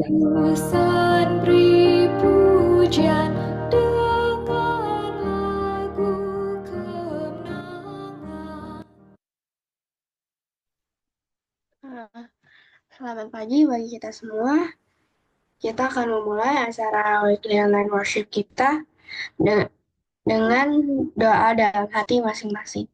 Tebusan beri pujian dengan lagu kemenangan. Selamat pagi bagi kita semua. Kita akan memulai acara Weekly Online Worship kita dengan doa dalam hati masing-masing.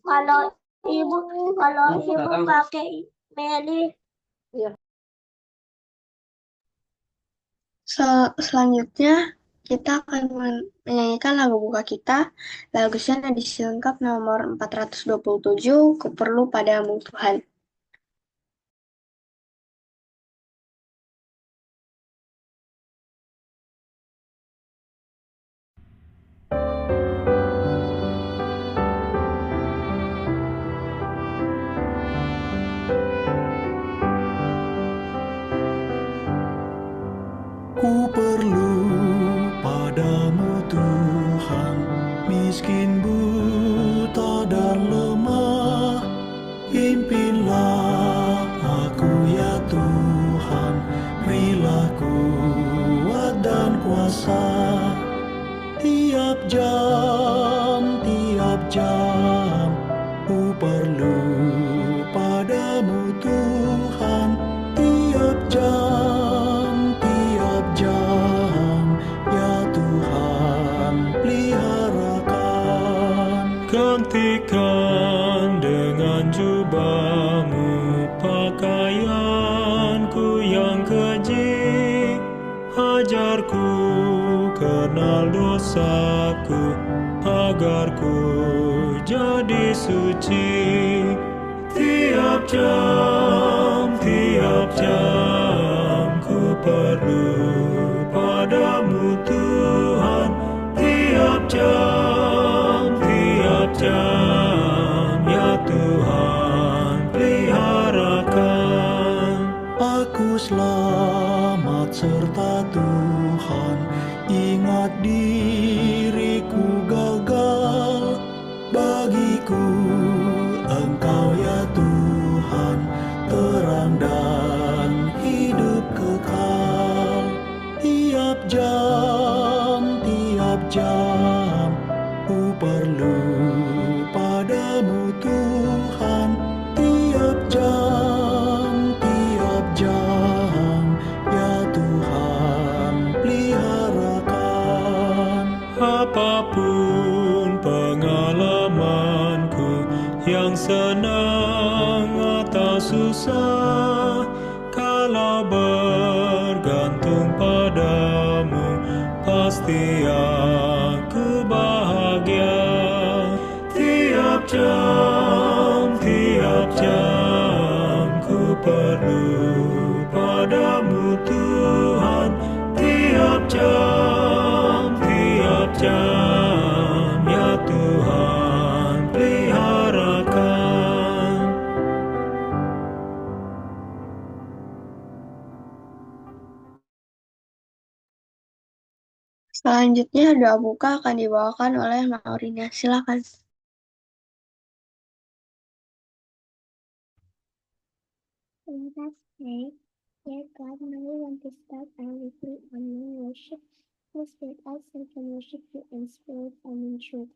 Kalau ibu pakai Meli. Selanjutnya kita akan menyanyikan lagu buka kita, lagu Sion edisi lengkap nomor 427, Ku Perlu Padamu Tuhan. Ku perlu padamu Tuhan, miskin buta dan lemah. Pimpinlah aku ya Tuhan, berilah kuat dan kuasa. Tiap jam, ku perlu padamu Tuhan. Tiap jam, ya Tuhan, peliharakan. Gantikan dengan jubah-Mu pakaianku yang keji. Ajarku kenal dosaku, agar ku jadi suci. Tiap jam, ku perlu padamu Tuhan. Tiap jam, ya Tuhan, peliharakan. Aku selamat serta Tuhan, ingat diriku gagal. Bagiku Engkau ya Tuhan, terang dan hidup kekal. Tiap jam, ku perlu padamu Tuhan. Tiap jam, ya Tuhan, peliharakan. Apapun pengalamanku, yang senang atau susah, kalau bergantung padamu, pasti aku bahagia. Tiap jam, ku perlu padamu Tuhan. Tiap jam, ya Tuhan, peliharakan. Selanjutnya doa buka akan dibawakan oleh Maurina. Silakan. Let us pray. Dear God, now we want to start our weekly online worship. Please let us who can worship you in spirit and in truth.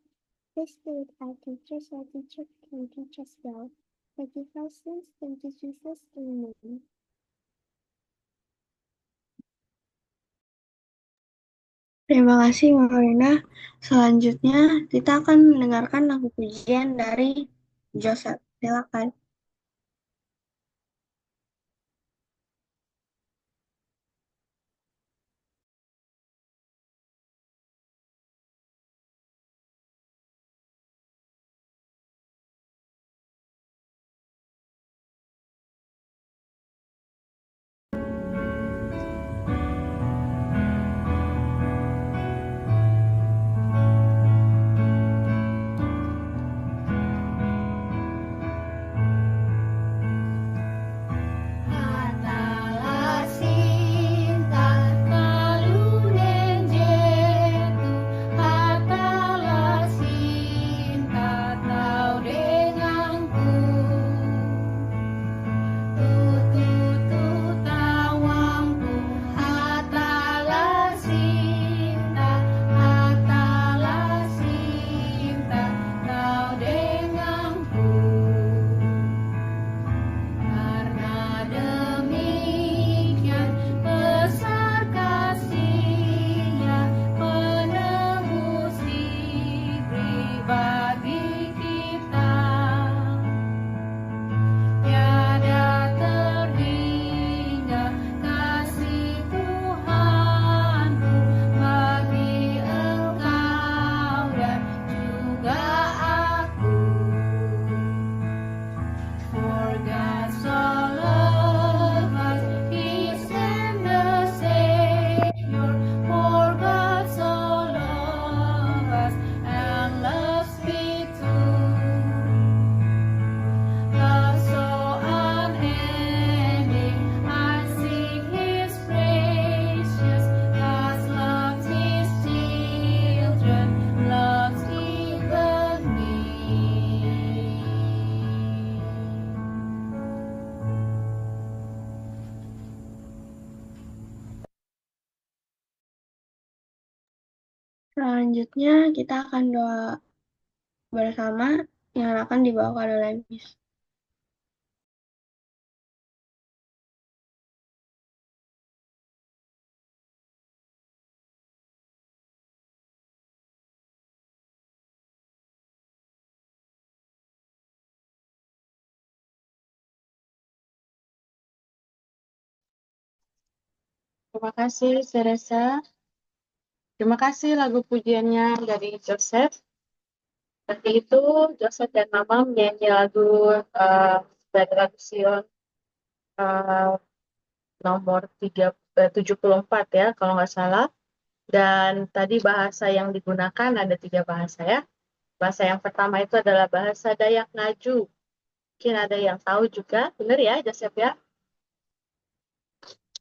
Please spirit our teachers, our teacher can teach us well. Forgive our sins, thank you Jesus, amen. Terima kasih Maurina. Selanjutnya kita akan mendengarkan lagu pujian dari Joseph. Silakan. Selanjutnya kita akan doa bersama yang akan dibawakan oleh Miss. Terima kasih, Seresa. Terima kasih lagu pujiannya dari Joseph. Nanti itu Joseph dan Mama menyanyi lagu dari lagu Sion nomor 74 ya, kalau nggak salah. Dan tadi bahasa yang digunakan ada 3 bahasa ya. Bahasa yang pertama itu adalah bahasa Dayak Ngaju. Mungkin ada yang tahu juga, benar ya Joseph ya?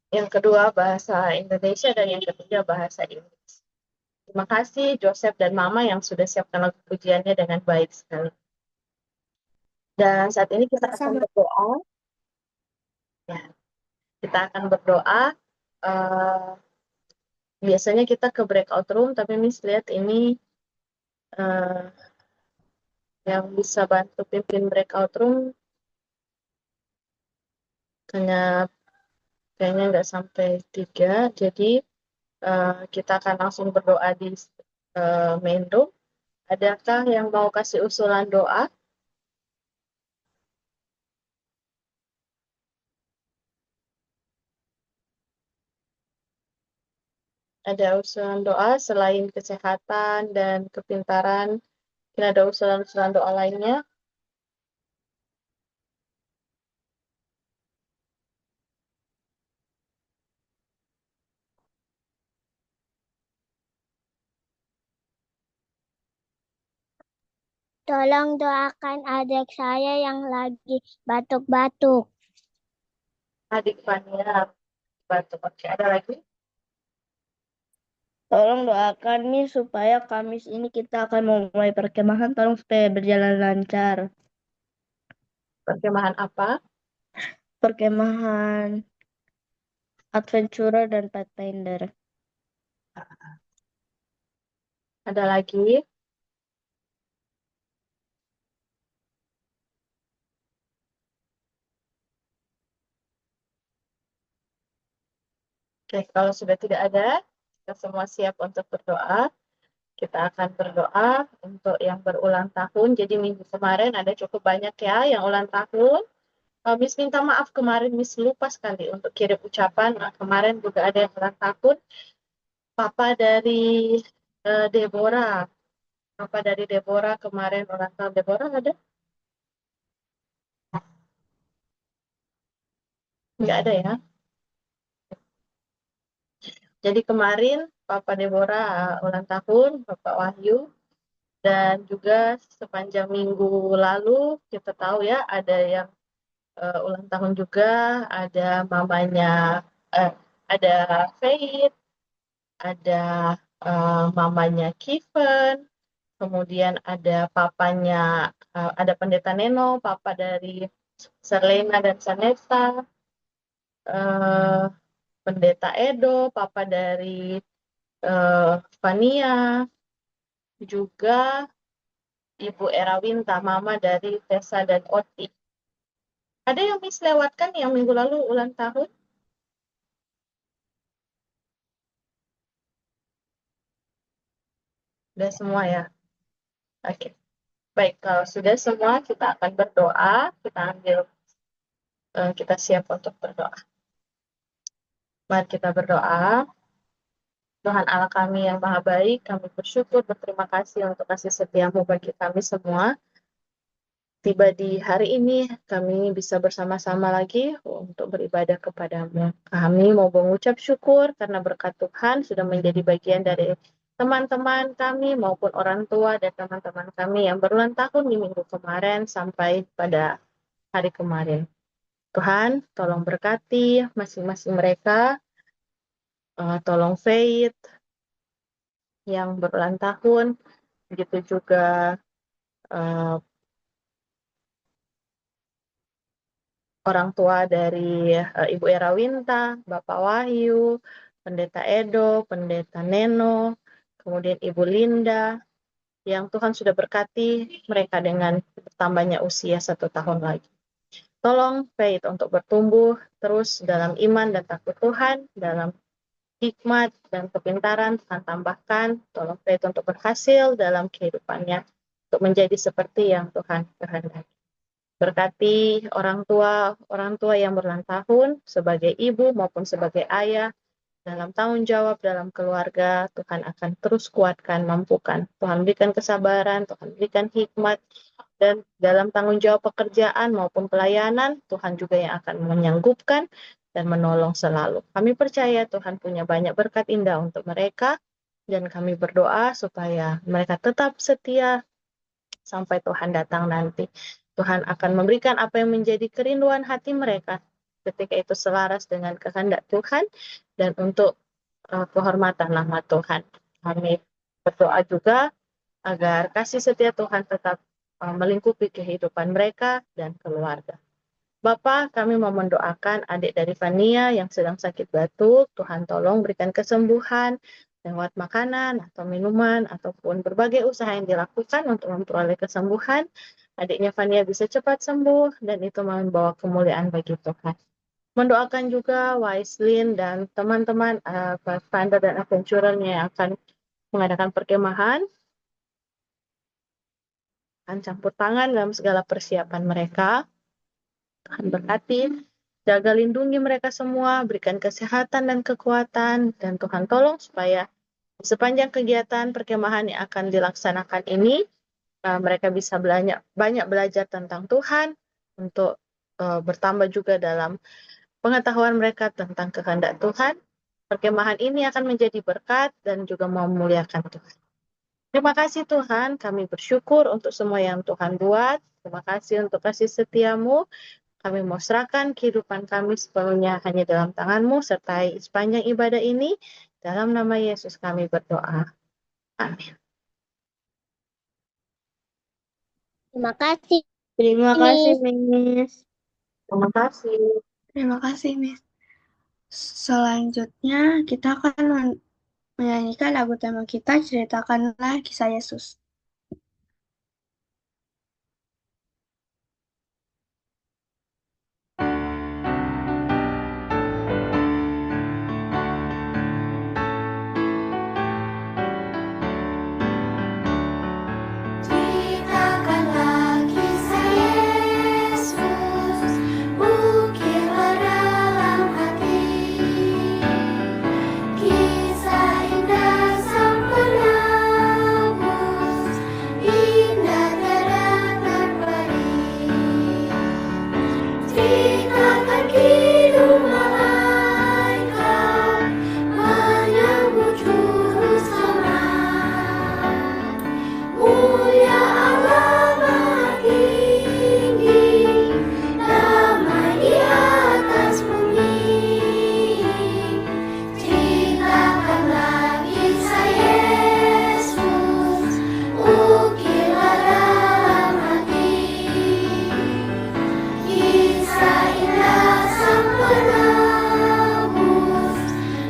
Yang kedua bahasa Indonesia dan yang ketiga bahasa Inggris. Terima kasih Joseph dan Mama yang sudah siapkan lagu pujiannya dengan baik sekali. Dan saat ini kita akan berdoa. Ya, kita akan berdoa. Biasanya kita ke breakout room, tapi Miss lihat ini yang bisa bantu pimpin breakout room kayaknya nggak sampai 3. Jadi kita akan langsung berdoa di main room. Adakah yang mau kasih usulan doa? Ada usulan doa selain kesehatan dan kepintaran? Mungkin ada usulan-usulan doa lainnya? Tolong doakan adik saya yang lagi batuk-batuk. Adik Fania, batuk. Oke, ada lagi? Tolong doakan nih supaya Kamis ini kita akan memulai perkemahan, tolong supaya berjalan lancar. Perkemahan apa? Perkemahan Adventurer dan Pathfinder. Ada lagi? Oke, kalau sudah tidak ada, kita semua siap untuk berdoa. Kita akan berdoa untuk yang berulang tahun. Jadi minggu kemarin ada cukup banyak ya yang ulang tahun. Miss minta maaf kemarin Miss lupa sekali untuk kirim ucapan. Kemarin juga ada yang ulang tahun. Papa dari Deborah. Papa dari Deborah kemarin ulang tahun. Deborah ada? Nggak ada ya. Jadi kemarin Papa Deborah ulang tahun, Bapak Wahyu. Dan juga sepanjang minggu lalu kita tahu ya ada yang ulang tahun juga, ada mamanya, ada Faith, ada mamanya Kevin, kemudian ada papanya, ada Pendeta Neno, papa dari Serlena dan Saneta, Pendeta Edo, papa dari Fania, juga Ibu Erawinta, mama dari Tessa dan Oti. Ada yang Miss lewatkan yang minggu lalu ulang tahun? Sudah semua ya? Oke. Baik, kalau sudah semua kita akan berdoa. Kita siap untuk berdoa. Mari kita berdoa. Tuhan Allah kami yang maha baik, kami bersyukur, berterima kasih untuk kasih setiamu bagi kami semua. Tiba di hari ini, kami bisa bersama-sama lagi untuk beribadah kepadamu. Kami mau mengucap syukur karena berkat Tuhan sudah menjadi bagian dari teman-teman kami maupun orang tua dan teman-teman kami yang berulang tahun di minggu kemarin sampai pada hari kemarin. Tuhan, tolong berkati masing-masing mereka, tolong Faith yang berulang tahun, begitu juga orang tua dari Ibu Erawinta, Bapak Wahyu, Pendeta Edo, Pendeta Neno, kemudian Ibu Linda, yang Tuhan sudah berkati mereka dengan bertambahnya usia 1 tahun lagi. Tolong Faith untuk bertumbuh terus dalam iman dan takut Tuhan, dalam hikmat dan kepintaran Tuhan tambahkan. Tolong Faith untuk berhasil dalam kehidupannya, untuk menjadi seperti yang Tuhan kehendaki. Berkati orang tua yang berulang tahun, sebagai ibu maupun sebagai ayah, dalam tanggung jawab dalam keluarga, Tuhan akan terus kuatkan, mampukan. Tuhan berikan kesabaran, Tuhan berikan hikmat, dan dalam tanggung jawab pekerjaan maupun pelayanan, Tuhan juga yang akan menyanggupkan dan menolong selalu. Kami percaya Tuhan punya banyak berkat indah untuk mereka, dan kami berdoa supaya mereka tetap setia sampai Tuhan datang nanti. Tuhan akan memberikan apa yang menjadi kerinduan hati mereka ketika itu selaras dengan kehendak Tuhan dan untuk kehormatan nama Tuhan. Kami berdoa juga agar kasih setia Tuhan tetap melingkupi kehidupan mereka dan keluarga. Bapa, kami mau mendoakan adik dari Fania yang sedang sakit batuk. Tuhan tolong berikan kesembuhan lewat makanan atau minuman ataupun berbagai usaha yang dilakukan untuk memperoleh kesembuhan. Adiknya Fania bisa cepat sembuh dan itu membawa kemuliaan bagi Tuhan. Mendoakan juga Waislin dan teman-teman founder dan adventurer-nya yang akan mengadakan perkemahan. Akan campur tangan dalam segala persiapan mereka. Tuhan berkati, jaga lindungi mereka semua, berikan kesehatan dan kekuatan, dan Tuhan tolong supaya di sepanjang kegiatan perkemahan yang akan dilaksanakan ini, mereka bisa banyak belajar tentang Tuhan, untuk bertambah juga dalam pengetahuan mereka tentang kehendak Tuhan. Perkemahan ini akan menjadi berkat dan juga memuliakan Tuhan. Terima kasih Tuhan, kami bersyukur untuk semua yang Tuhan buat. Terima kasih untuk kasih setiamu. Kami mau serahkan kehidupan kami sepenuhnya hanya dalam tangan-Mu, sertai sepanjang ibadah ini. Dalam nama Yesus kami berdoa. Amin. Terima kasih. Terima kasih, Miss. Terima kasih. Terima kasih, Miss. Selanjutnya, kita akan menyanyikan lagu tema kita, Ceritakanlah Kisah Yesus. Ceritakanlah kisah Yesus, ukirlah dalam hati, kisah indah sang penebus, indah tiada terperi. Ceritakan kidung malaikat menyambut juru selamat. Mulia Allah Maha Tinggi, damai di atas bumi. Ceritakanlah kisah Yesus, ukirlah dalam hati, kisah indah sang penebus,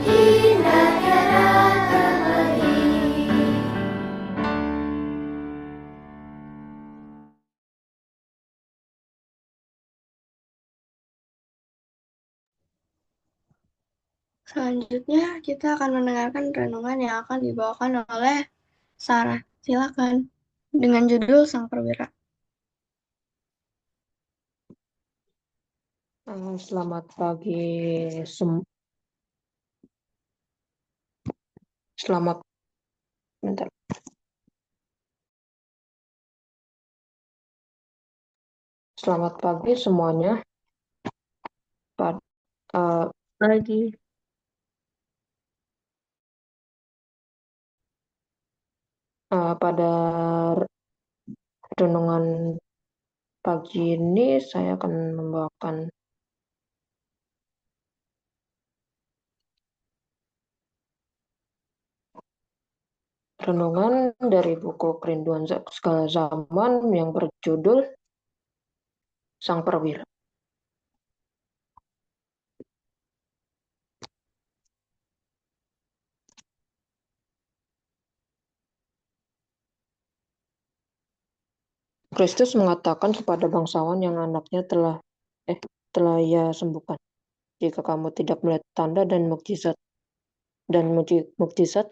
indah tiada terperi. Selanjutnya, kita akan mendengarkan renungan yang akan dibawakan oleh Sarah. Silakan. Dengan judul Sang Perwira. Selamat pagi, selamat bentar. Selamat pagi semuanya. Lagi. Pada renungan pagi ini saya akan membawakan renungan dari buku Kerinduan Segala Zaman yang berjudul Sang Perwira. Kristus mengatakan kepada bangsawan yang anaknya telah ia sembuhkan, jika kamu tidak melihat tanda dan mukjizat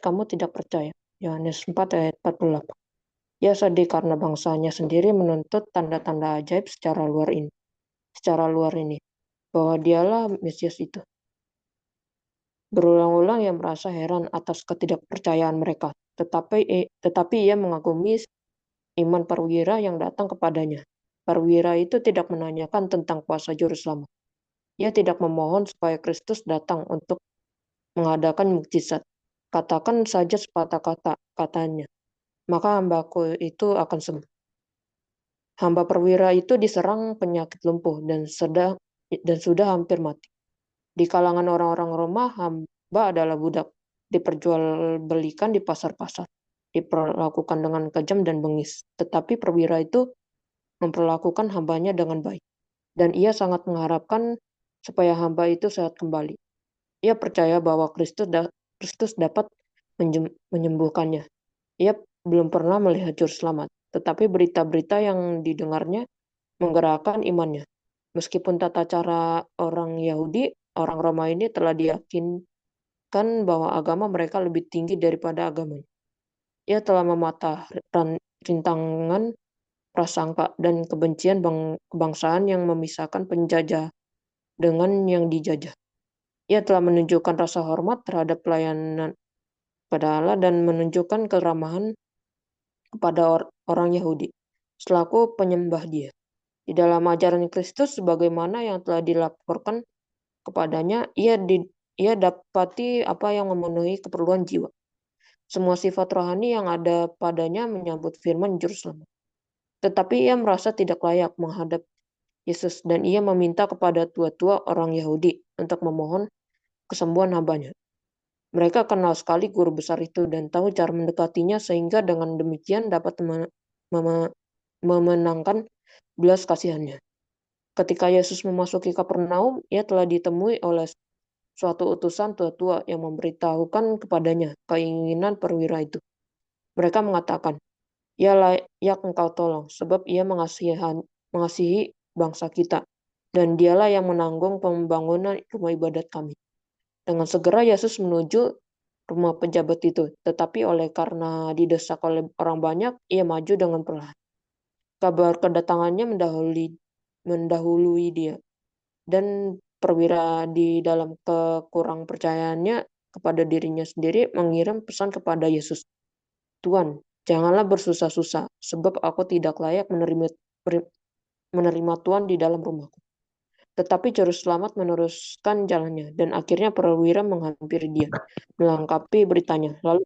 kamu tidak percaya. Yohanes 4 ayat 48. Ia sedih karena bangsanya sendiri menuntut tanda-tanda ajaib secara luar ini, bahwa dialah Mesias itu. Berulang-ulang ia merasa heran atas ketidakpercayaan mereka, tetapi ia mengagumi iman perwira yang datang kepadanya. Perwira itu tidak menanyakan tentang kuasa juru selamat. Ia tidak memohon supaya Kristus datang untuk mengadakan mukjizat. Katakan saja sepatah kata, katanya, maka hambaku itu akan sembuh. Hamba perwira itu diserang penyakit lumpuh dan sudah hampir mati. Di kalangan orang-orang Roma, hamba adalah budak, diperjualbelikan di pasar-pasar, diperlakukan dengan kejam dan bengis. Tetapi perwira itu memperlakukan hambanya dengan baik, dan ia sangat mengharapkan supaya hamba itu sehat kembali. Ia percaya bahwa Kristus dapat menyembuhkannya. Ia belum pernah melihat juru selamat, tetapi berita-berita yang didengarnya menggerakkan imannya. Meskipun tata cara orang Yahudi, orang Roma ini telah diyakinkan bahwa agama mereka lebih tinggi daripada agamanya. Ia telah mematahkan rintangan prasangka dan kebencian kebangsaan yang memisahkan penjajah dengan yang dijajah. Ia telah menunjukkan rasa hormat terhadap pelayanan pada Allah dan menunjukkan keramahan kepada orang Yahudi selaku penyembah Dia. Di dalam ajaran Kristus sebagaimana yang telah dilaporkan kepadanya, ia dapati apa yang memenuhi keperluan jiwa. Semua sifat rohani yang ada padanya menyambut firman Juru Selamat. Tetapi ia merasa tidak layak menghadap Yesus dan ia meminta kepada tua-tua orang Yahudi untuk memohon kesembuhan hambanya. Mereka kenal sekali guru besar itu dan tahu cara mendekatinya sehingga dengan demikian dapat memenangkan belas kasihannya. Ketika Yesus memasuki Kapernaum, ia telah ditemui oleh suatu utusan tua-tua yang memberitahukan kepadanya keinginan perwira itu. Mereka mengatakan, ia layak engkau tolong, sebab ia mengasihi bangsa kita, dan dialah yang menanggung pembangunan rumah ibadat kami. Dengan segera Yesus menuju rumah pejabat itu, tetapi karena didesak oleh orang banyak, ia maju dengan perlahan. Kabar kedatangannya mendahului dia, dan perwira di dalam kekurang percayaannya kepada dirinya sendiri mengirim pesan kepada Yesus. Tuhan, janganlah bersusah-susah, sebab aku tidak layak menerima Tuhan di dalam rumahku. Tetapi juru selamat meneruskan jalannya, dan akhirnya perwira menghampiri dia, melengkapi beritanya. Lalu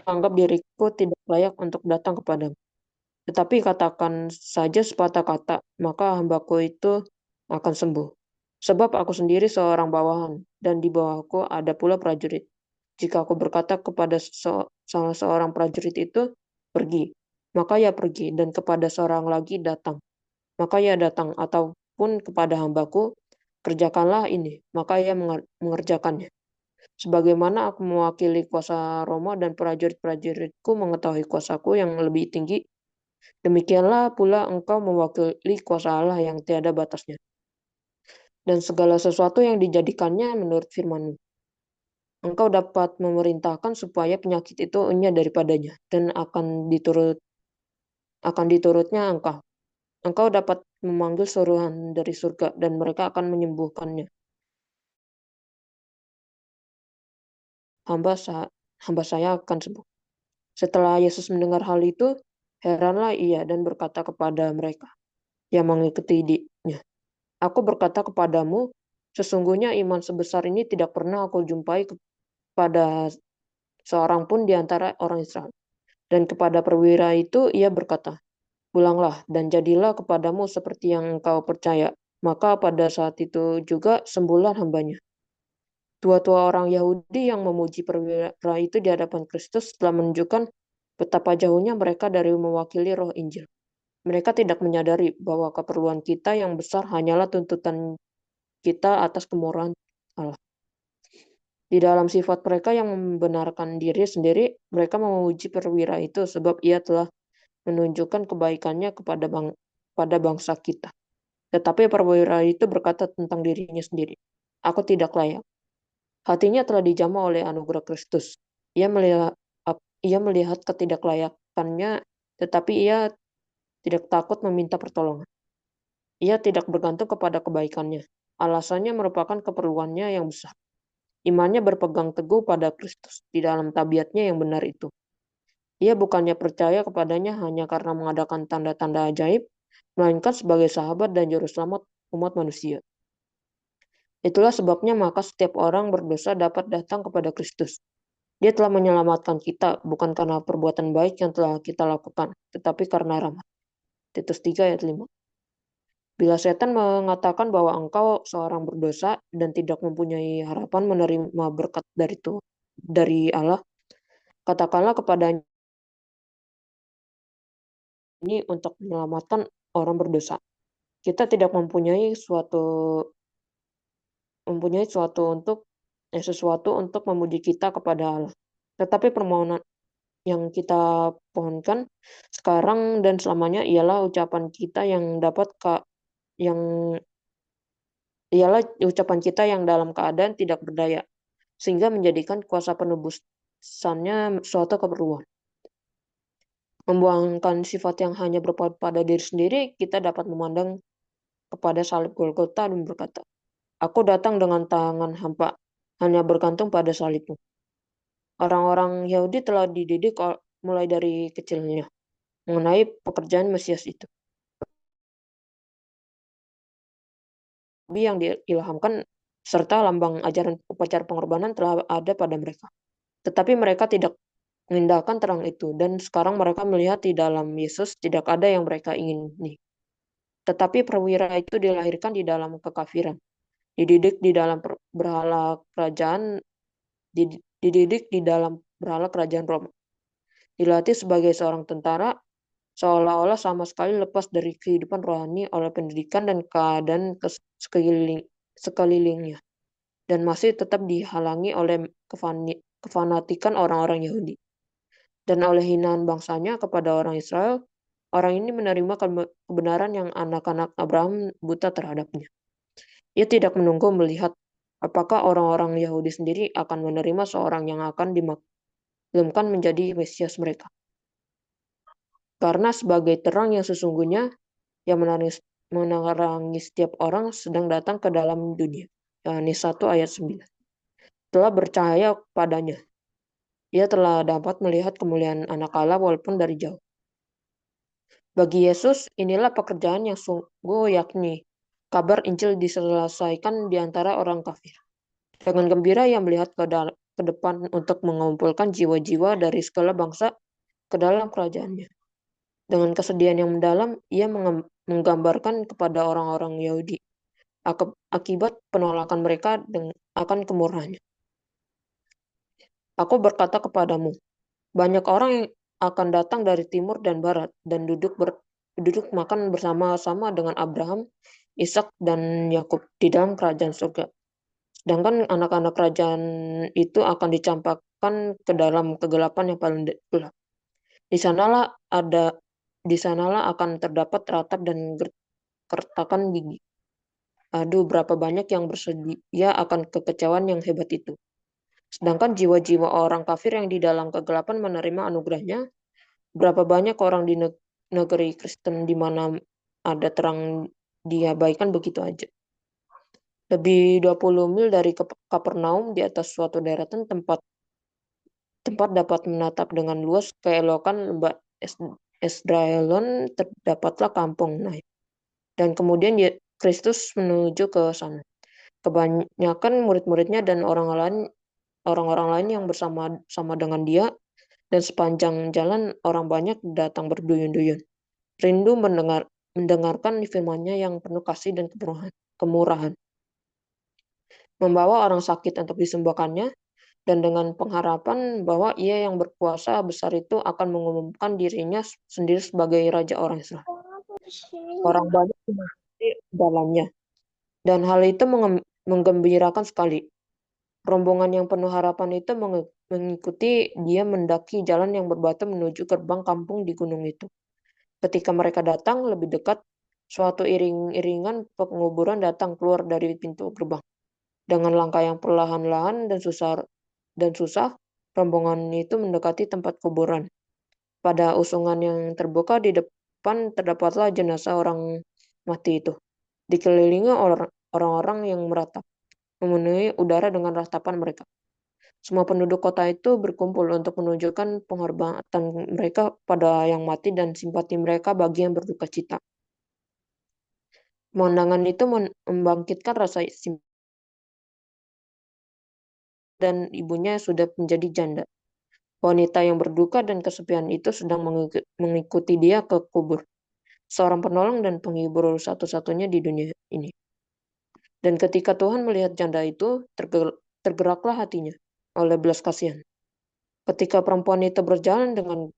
anggap diriku tidak layak untuk datang kepadamu. Tetapi katakan saja sepatah kata, maka hambaku itu akan sembuh. Sebab aku sendiri seorang bawahan, dan di bawahku ada pula prajurit. Jika aku berkata kepada salah seorang prajurit itu, pergi, maka ia pergi, dan kepada seorang lagi datang, maka ia datang, ataupun kepada hambaku, kerjakanlah ini, maka ia mengerjakannya. Sebagaimana aku mewakili kuasa Roma dan prajurit-prajuritku mengetahui kuasaku yang lebih tinggi, demikianlah pula engkau mewakili kuasa Allah yang tiada batasnya. Dan segala sesuatu yang dijadikannya menurut firman-Mu. Engkau dapat memerintahkan supaya penyakit itu enyah daripadanya, dan akan diturutnya engkau. Engkau dapat memanggil suruhan dari surga, dan mereka akan menyembuhkannya. Hamba saya akan sembuh. Setelah Yesus mendengar hal itu, heranlah ia dan berkata kepada mereka yang mengikutinya, aku berkata kepadamu, sesungguhnya iman sebesar ini tidak pernah aku jumpai kepada seorang pun di antara orang Israel. Dan kepada perwira itu ia berkata, pulanglah dan jadilah kepadamu seperti yang engkau percaya. Maka pada saat itu juga sembuhlah hambanya. Tua-tua orang Yahudi yang memuji perwira itu di hadapan Kristus telah menunjukkan betapa jauhnya mereka dari mewakili roh Injil. Mereka tidak menyadari bahwa keperluan kita yang besar hanyalah tuntutan kita atas kemurahan Allah. Di dalam sifat mereka yang membenarkan diri sendiri, mereka memuji perwira itu sebab ia telah menunjukkan kebaikannya pada bangsa kita. Tetapi perwira itu berkata tentang dirinya sendiri, "Aku tidak layak." Hatinya telah dijamah oleh anugerah Kristus. Ia melihat ketidaklayakannya, tetapi ia tidak takut meminta pertolongan. Ia tidak bergantung kepada kebaikannya. Alasannya merupakan keperluannya yang besar. Imannya berpegang teguh pada Kristus di dalam tabiatnya yang benar itu. Ia bukannya percaya kepadanya hanya karena mengadakan tanda-tanda ajaib, melainkan sebagai sahabat dan juru selamat umat manusia. Itulah sebabnya maka setiap orang berdosa dapat datang kepada Kristus. Dia telah menyelamatkan kita bukan karena perbuatan baik yang telah kita lakukan, tetapi karena rahmat. Titus 3 ayat 5. Bila setan mengatakan bahwa engkau seorang berdosa dan tidak mempunyai harapan menerima berkat dari Allah, katakanlah kepadanya ini untuk menyelamatkan orang berdosa. Kita tidak mempunyai sesuatu untuk memuji kita kepada Allah. Tetapi permohonan yang kita pohonkan sekarang dan selamanya ialah ucapan kita yang dalam keadaan tidak berdaya, sehingga menjadikan kuasa penebusannya suatu keperluan. Membuangkan sifat yang hanya berpaut pada diri sendiri, kita dapat memandang kepada salib Golgota dan berkata, "Aku datang dengan tangan hampa, hanya bergantung pada salibmu." Orang-orang Yahudi telah dididik mulai dari kecilnya mengenai pekerjaan Mesias itu. Nabi yang diilhamkan serta lambang ajaran upacara pengorbanan telah ada pada mereka. Tetapi mereka tidak mengindahkan terang itu, dan sekarang mereka melihat di dalam Yesus tidak ada yang mereka ingini. Tetapi perwira itu dilahirkan di dalam kekafiran, dididik di dalam berhala kerajaan Roma, dilatih sebagai seorang tentara, seolah-olah sama sekali lepas dari kehidupan rohani oleh pendidikan dan keadaan sekelilingnya, dan masih tetap dihalangi oleh kefanatikan orang-orang Yahudi dan oleh hinaan bangsanya kepada orang Israel. Orang ini menerima kebenaran yang anak-anak Abraham buta terhadapnya. Ia tidak menunggu melihat apakah orang-orang Yahudi sendiri akan menerima seorang yang akan dimaklumkan menjadi Mesias mereka. Karena sebagai terang yang sesungguhnya yang menerangi setiap orang sedang datang ke dalam dunia. Yohanes 1 ayat 9. Telah bercahaya padanya. Ia telah dapat melihat kemuliaan anak Allah walaupun dari jauh. Bagi Yesus, inilah pekerjaan yang sungguh, yakni kabar Injil diselesaikan di antara orang kafir. Dengan gembira ia melihat ke depan untuk mengumpulkan jiwa-jiwa dari segala bangsa ke dalam kerajaannya. Dengan kesedihan yang mendalam, ia menggambarkan kepada orang-orang Yahudi akibat penolakan mereka akan kemurahannya. Aku berkata kepadamu, banyak orang yang akan datang dari timur dan barat dan duduk makan bersama-sama dengan Abraham, Ishak, dan Yakub di dalam kerajaan surga. Sedangkan anak-anak kerajaan itu akan dicampakkan ke dalam kegelapan yang paling gelap. Di sanalah akan terdapat ratap dan kertakan gigi. Aduh, berapa banyak yang bersedia akan kekecewaan yang hebat itu. Sedangkan jiwa-jiwa orang kafir yang di dalam kegelapan menerima anugerahnya, berapa banyak orang di negeri Kristen di mana ada terang diabaikan begitu aja. Lebih 20 mil dari Kapernaum di atas suatu daratan tempat dapat menatap dengan luas keelokan lembah Esdraelon, terdapatlah kampung Naib. Dan kemudian Kristus menuju ke sana. Kebanyakan murid-muridnya dan orang-orang lain yang bersama dengan dia, dan sepanjang jalan orang banyak datang berduyun-duyun, rindu mendengarkan firman-Nya yang penuh kasih dan kemurahan, membawa orang sakit untuk disembuhkannya, dan dengan pengharapan bahwa Ia yang berkuasa besar itu akan mengumumkan dirinya sendiri sebagai Raja orang Israel. Orang banyak mengikuti dalamnya, dan hal itu menggembirakan sekali. Rombongan yang penuh harapan itu mengikuti dia mendaki jalan yang berbatu menuju gerbang kampung di gunung itu. Ketika mereka datang lebih dekat, suatu iring-iringan penguburan datang keluar dari pintu gerbang. Dengan langkah yang perlahan-lahan dan susah, rombongan itu mendekati tempat kuburan. Pada usungan yang terbuka di depan terdapatlah jenazah orang mati itu, dikelilingi orang-orang yang meratap, memenuhi udara dengan ratapan mereka. Semua penduduk kota itu berkumpul untuk menunjukkan penghormatan mereka pada yang mati dan simpati mereka bagi yang berduka cita. Pemandangan itu membangkitkan rasa simpati dan ibunya sudah menjadi janda. Wanita yang berduka dan kesepian itu sedang mengikuti dia ke kubur. Seorang penolong dan penghibur satu-satunya di dunia ini. Dan ketika Tuhan melihat janda itu, tergeraklah hatinya oleh belas kasihan. Ketika perempuan itu berjalan dengan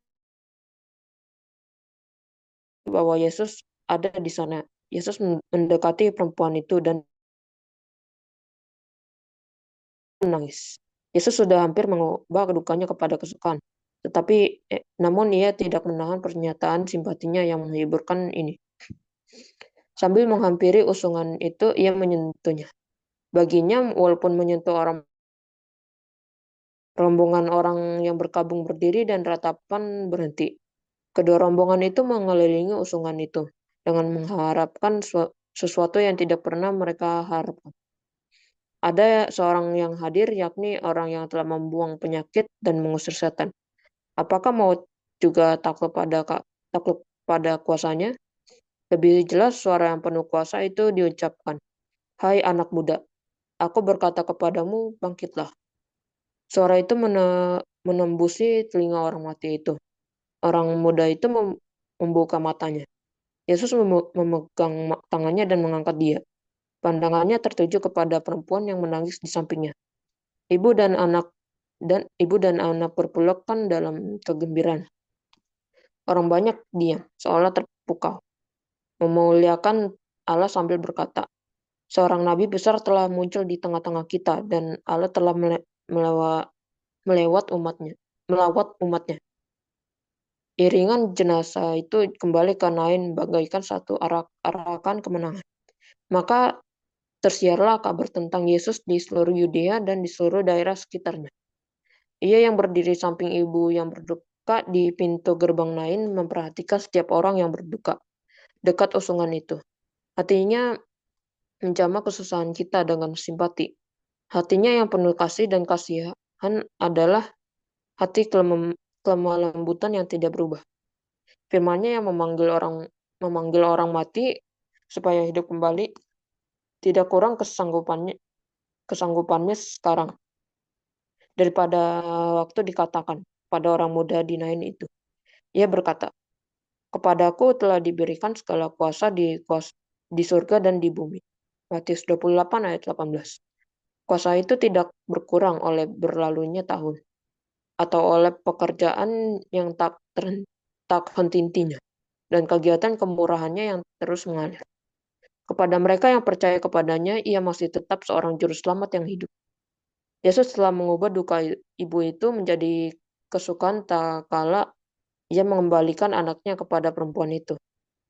bahwa Yesus ada di sana. Yesus mendekati perempuan itu dan menangis. Yesus sudah hampir mengubah dukanya kepada kesukaan. Namun ia tidak menahan pernyataan simpatinya yang menghiburkan ini. Sambil menghampiri usungan itu, ia menyentuhnya. Baginya, walaupun menyentuh rombongan orang yang berkabung berdiri dan ratapan berhenti. Kedua rombongan itu mengelilingi usungan itu dengan mengharapkan sesuatu yang tidak pernah mereka harapkan. Ada seorang yang hadir, yakni orang yang telah membuang penyakit dan mengusir setan. Apakah mau juga takluk pada kuasanya? Lebih jelas suara yang penuh kuasa itu diucapkan, "Hai anak muda, aku berkata kepadamu, bangkitlah." Suara itu menembusi telinga orang mati itu. Orang muda itu membuka matanya. Yesus memegang tangannya dan mengangkat dia. Pandangannya tertuju kepada perempuan yang menangis di sampingnya. Ibu dan anak berpelukan dalam kegembiraan. Orang banyak diam, seolah terpukau, memuliakan Allah sambil berkata, "Seorang nabi besar telah muncul di tengah-tengah kita, dan Allah telah melawat umatnya." Iringan jenazah itu kembali ke Nain bagaikan satu arakan kemenangan. Maka tersiarlah kabar tentang Yesus di seluruh Yudea dan di seluruh daerah sekitarnya. Ia yang berdiri samping ibu yang berduka di pintu gerbang Nain memperhatikan setiap orang yang berduka dekat usungan itu. Hatinya menjamah kesusahan kita dengan simpati. Hatinya yang penuh kasih dan kasihan adalah hati kelemah lembutan yang tidak berubah. Firman-Nya yang memanggil orang mati supaya hidup kembali, tidak kurang kesanggupannya sekarang daripada waktu dikatakan pada orang muda di Nain itu. Ia berkata, "Kepadaku telah diberikan segala kuasa di surga dan di bumi." Matius 28 ayat 18. Kuasa itu tidak berkurang oleh berlalunya tahun atau oleh pekerjaan yang tak henti-hentinya dan kegiatan kemurahannya yang terus mengalir. Kepada mereka yang percaya kepadanya, ia masih tetap seorang juru selamat yang hidup. Yesus telah mengubah duka ibu itu menjadi kesukaan tak kala ia mengembalikan anaknya kepada perempuan itu.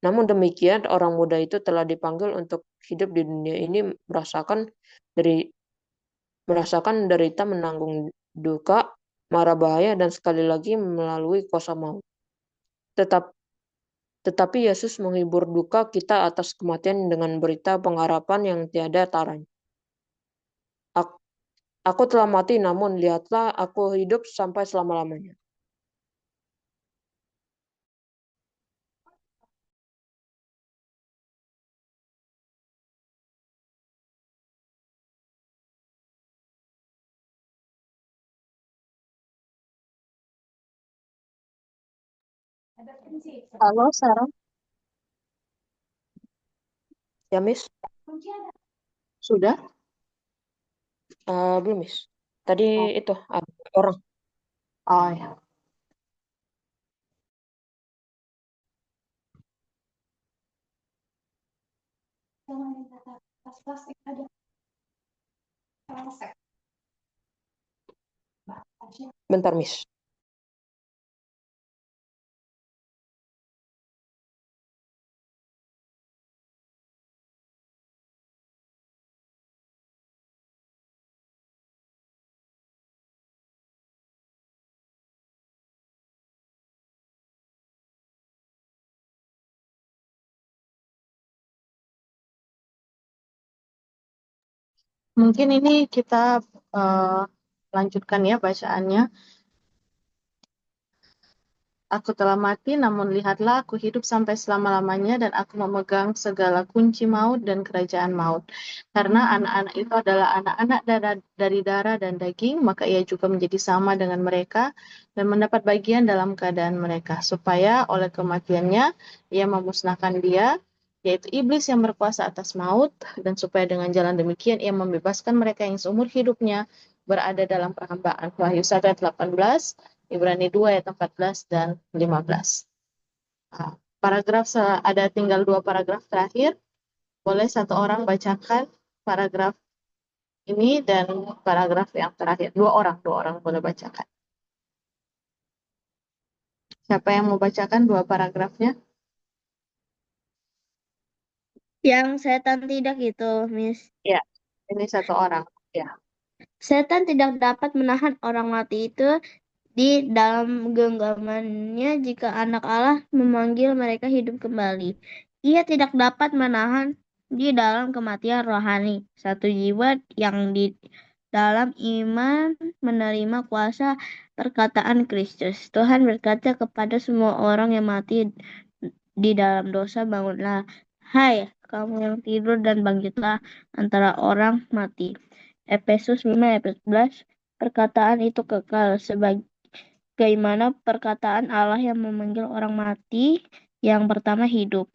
Namun demikian, orang muda itu telah dipanggil untuk hidup di dunia ini merasakan derita, menanggung duka, mara bahaya, dan sekali lagi melalui kuasa maut. Tetapi Yesus menghibur duka kita atas kematian dengan berita pengharapan yang tiada taranya. Aku telah mati, namun lihatlah, aku hidup sampai selama-lamanya. Halo, Sarah. Ya, Miss? Sudah? Belum, Miss. Tadi Oh, itu ada orang. oh ya. Bentar, Miss. Mungkin ini kita lanjutkan ya bacaannya. Aku telah mati, namun lihatlah aku hidup sampai selama-lamanya dan aku memegang segala kunci maut dan kerajaan maut. Karena anak-anak itu adalah anak-anak dari darah dan daging, maka ia juga menjadi sama dengan mereka dan mendapat bagian dalam keadaan mereka, supaya oleh kematiannya ia memusnahkan dia, yaitu iblis yang berkuasa atas maut, dan supaya dengan jalan demikian ia membebaskan mereka yang seumur hidupnya berada dalam perhambaan. Wahyu 1 ayat 18, Ibrani 2 ayat 14 dan 15. Ada tinggal 2 paragraf terakhir. Boleh satu orang bacakan paragraf ini dan paragraf yang terakhir. Dua orang boleh bacakan. Siapa yang mau bacakan 2 paragrafnya? Yang setan tidak itu, Miss. Ya, ini satu orang. Ya. Setan tidak dapat menahan orang mati itu di dalam genggamannya jika anak Allah memanggil mereka hidup kembali. Ia tidak dapat menahan di dalam kematian rohani. Satu jiwa yang di dalam iman menerima kuasa perkataan Kristus. Tuhan berkata kepada semua orang yang mati di dalam dosa, bangunlah. Hai, kamu yang tidur dan bangkitlah antara orang mati. Efesus 5 ayat 11. Perkataan itu kekal sebagaimana perkataan Allah yang memanggil orang mati yang pertama hidup.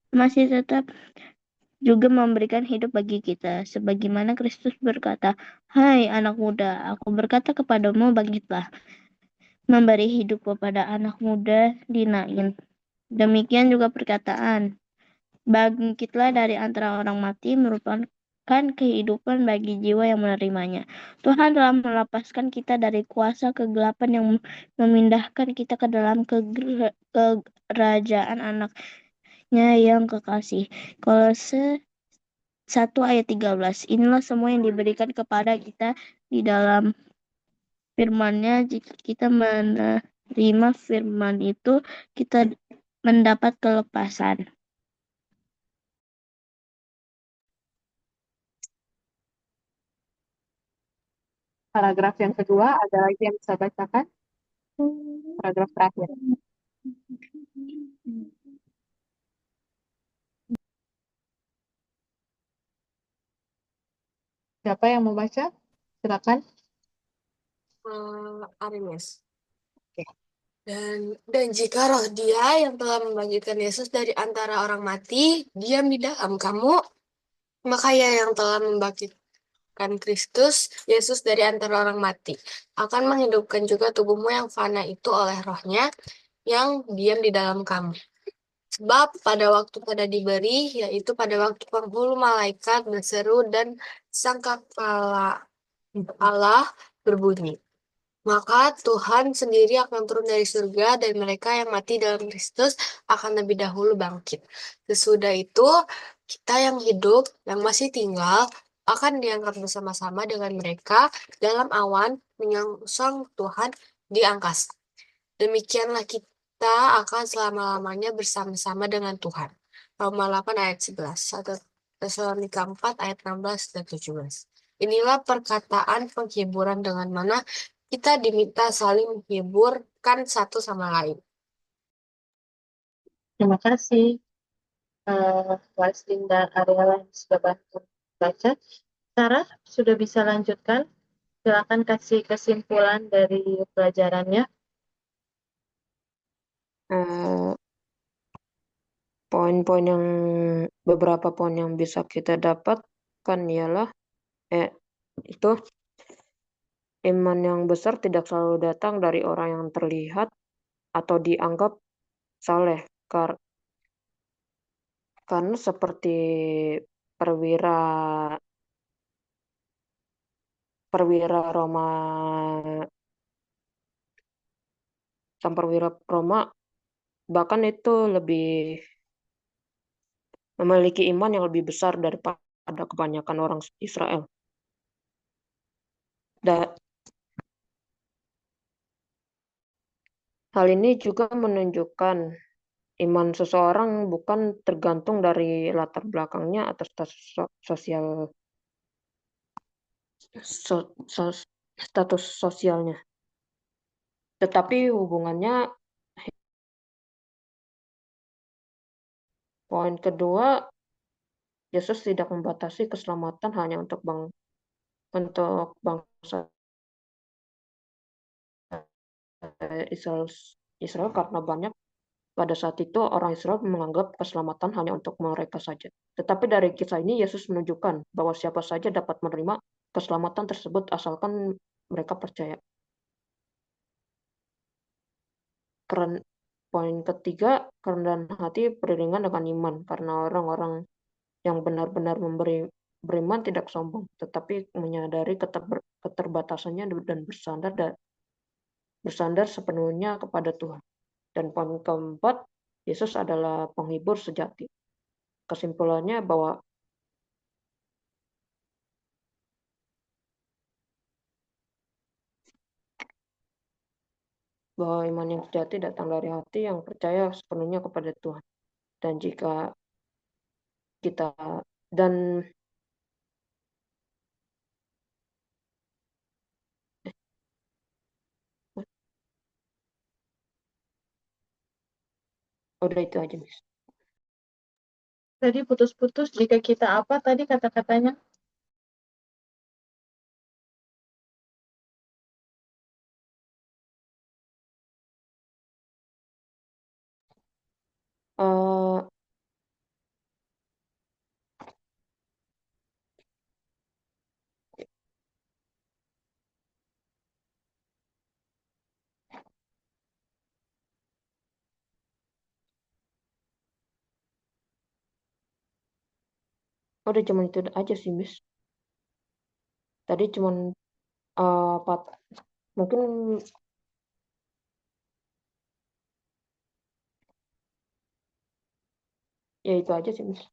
Masih tetap juga memberikan hidup bagi kita. Sebagaimana Kristus berkata, hai anak muda, aku berkata kepadamu bangkitlah. Memberi hidup kepada anak muda di Nain. Demikian juga perkataan, bangkitlah dari antara orang mati merupakan kehidupan bagi jiwa yang menerimanya. Tuhan telah melepaskan kita dari kuasa kegelapan yang memindahkan kita ke dalam kerajaan anaknya yang kekasih. Kolose 1 ayat 13. Inilah semua yang diberikan kepada kita di dalam firman-Nya. Jika kita menerima firman itu, kita mendapat kelepasan. Paragraf yang kedua, ada lagi yang bisa bacakan? Paragraf terakhir. Siapa yang mau baca? Silakan. Arimes. Oke. Dan jika roh dia yang telah membangkitkan Yesus dari antara orang mati diam di dalam kamu, maka ia yang telah membangkitkan Kristus Yesus dari antara orang mati akan menghidupkan juga tubuhmu yang fana itu oleh rohnya yang diam di dalam kamu. Sebab pada waktu pada diberi, yaitu pada waktu penghulu malaikat berseru dan sangkakala Allah berbunyi, maka Tuhan sendiri akan turun dari surga dan mereka yang mati dalam Kristus akan lebih dahulu bangkit. Sesudah itu, kita yang hidup, yang masih tinggal, akan diangkat bersama-sama dengan mereka dalam awan menyongsong Tuhan di angkasa. Demikianlah kita akan selama-lamanya bersama-sama dengan Tuhan. Roma 8 ayat 11, 1 Tesalonika 4 ayat 16 dan 17. Inilah perkataan penghiburan dengan mana kita diminta saling menghiburkan satu sama lain. Terima kasih. Westin dan Ariela yang sudah bantu baca. Sarah, sudah bisa lanjutkan? Silakan kasih kesimpulan dari pelajarannya. Poin-poin yang beberapa poin yang bisa kita dapatkan ialah itu iman yang besar tidak selalu datang dari orang yang terlihat atau dianggap saleh, karena seperti perwira Roma, sang perwira Roma bahkan itu lebih memiliki iman yang lebih besar daripada kebanyakan orang Israel. Hal ini juga menunjukkan iman seseorang bukan tergantung dari latar belakangnya atau status sosial status sosialnya. Tetapi hubungannya, poin kedua, Yesus tidak membatasi keselamatan hanya untuk bangsa Israel karena banyak pada saat itu orang Israel menganggap keselamatan hanya untuk mereka saja. Tetapi dari kisah ini Yesus menunjukkan bahwa siapa saja dapat menerima keselamatan tersebut asalkan mereka percaya. Poin ketiga, kerendahan hati beriringan dengan iman, karena orang-orang yang benar-benar beriman tidak sombong, tetapi menyadari keterbatasannya dan bersandar sepenuhnya kepada Tuhan. Dan poin keempat, Yesus adalah penghibur sejati. Kesimpulannya bahwa iman yang sejati datang dari hati yang percaya sepenuhnya kepada Tuhan. Dan jika kita udah itu aja, Miss. Tadi putus-putus, jika kita apa tadi kata-katanya? Udah cuman itu aja sih, Miss. Tadi cuman mungkin ya itu aja sih, Miss.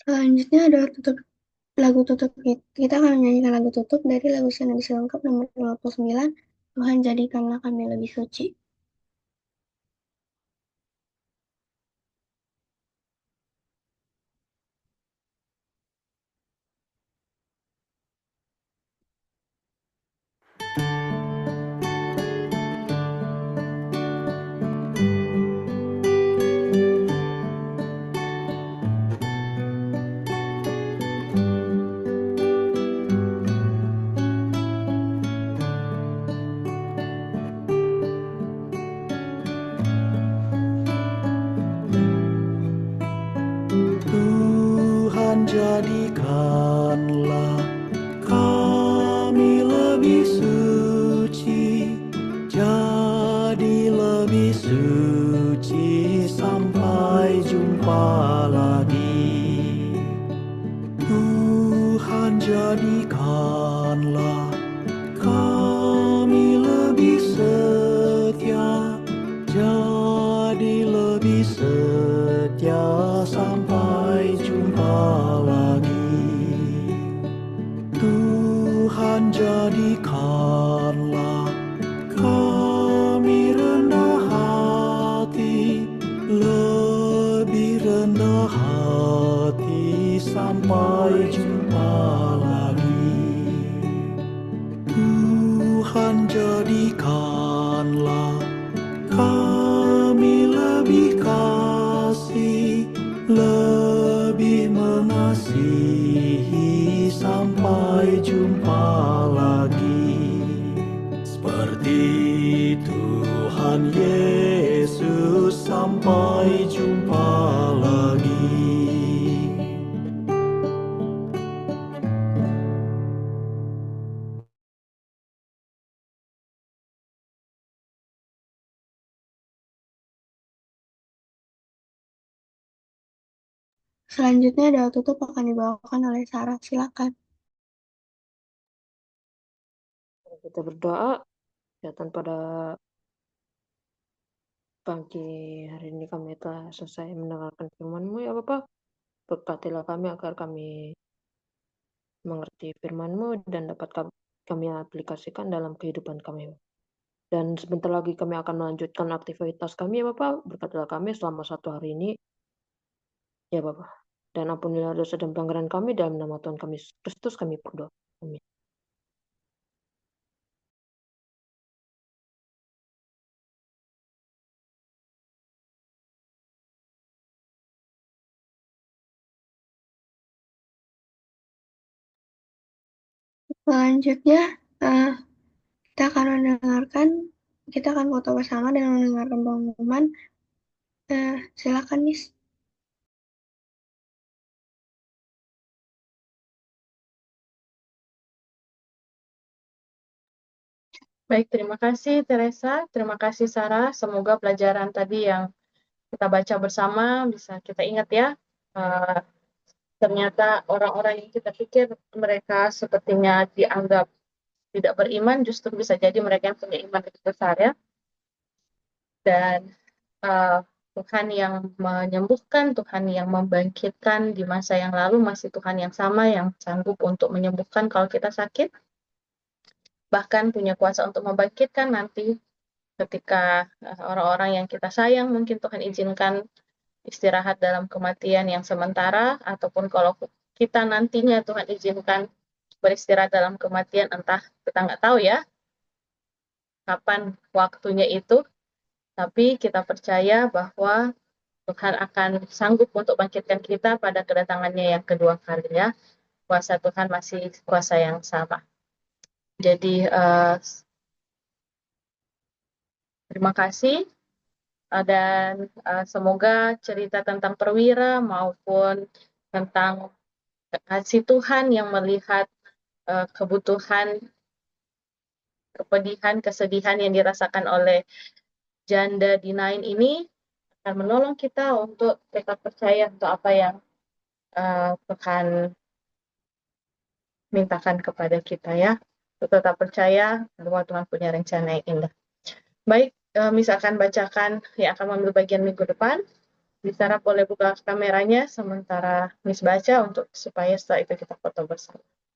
Selanjutnya adalah lagu tutup. Kita akan menyanyikan lagu tutup dari lagu Sinodis Lengkap nomor 59, Tuhan jadikanlah kami lebih suci. Tuhan jadikanlah kami lebih suci, jadi lebih suci sampai jumpa lagi. Tuhan jadikanlah kami lebih setia, jadi lebih setia sampai jumpa lagi. Tuhan jadikanlah kami rendah hati, lebih rendah hati sampai jumpa lagi. Tuhan jadikanlah kami lebih kasih, lebih mengasihi sampai jumpa lagi. Seperti Tuhan Yesus sampai jumpa lagi. Selanjutnya doa tutup akan dibawakan oleh Sarah. Silakan. Kita berdoa, ya Tuhan, pada pagi hari ini kami telah selesai mendengarkan firman-Mu ya Bapak. Berkatilah kami agar kami mengerti firman-Mu dan dapat kami aplikasikan dalam kehidupan kami. Dan sebentar lagi kami akan melanjutkan aktivitas kami ya Bapak. Berkatilah kami selama 1 hari ini ya Bapak. Dan ampunilah dosa dan pelanggaran kami dalam nama Tuhan kami Yesus Kristus kami berdoa. Amin. Selanjutnya, kita akan foto bersama dan mendengarkan pengumuman. Silakan, Miss. Baik, terima kasih Teresa, terima kasih Sarah. Semoga pelajaran tadi yang kita baca bersama bisa kita ingat ya. Ternyata orang-orang yang kita pikir mereka sepertinya dianggap tidak beriman, justru bisa jadi mereka yang punya iman lebih besar ya. Dan Tuhan yang menyembuhkan, Tuhan yang membangkitkan di masa yang lalu masih Tuhan yang sama yang sanggup untuk menyembuhkan kalau kita sakit. Bahkan punya kuasa untuk membangkitkan nanti ketika orang-orang yang kita sayang mungkin Tuhan izinkan istirahat dalam kematian yang sementara, ataupun kalau kita nantinya Tuhan izinkan beristirahat dalam kematian, entah kita nggak tahu ya kapan waktunya itu, tapi kita percaya bahwa Tuhan akan sanggup untuk bangkitkan kita pada kedatangannya yang kedua kali ya. Kuasa Tuhan masih kuasa yang sama. Jadi terima kasih dan semoga cerita tentang perwira maupun tentang kasih Tuhan yang melihat kebutuhan, kepedihan, kesedihan yang dirasakan oleh janda D9 ini akan menolong kita untuk tetap percaya untuk apa yang Tuhan mintakan kepada kita ya. Untuk tetap percaya bahwa Tuhan punya rencana yang indah. Baik, misalkan bacakan yang akan mengambil bagian minggu depan. Bisara boleh buka kameranya sementara Miss baca supaya setelah itu kita foto bersama.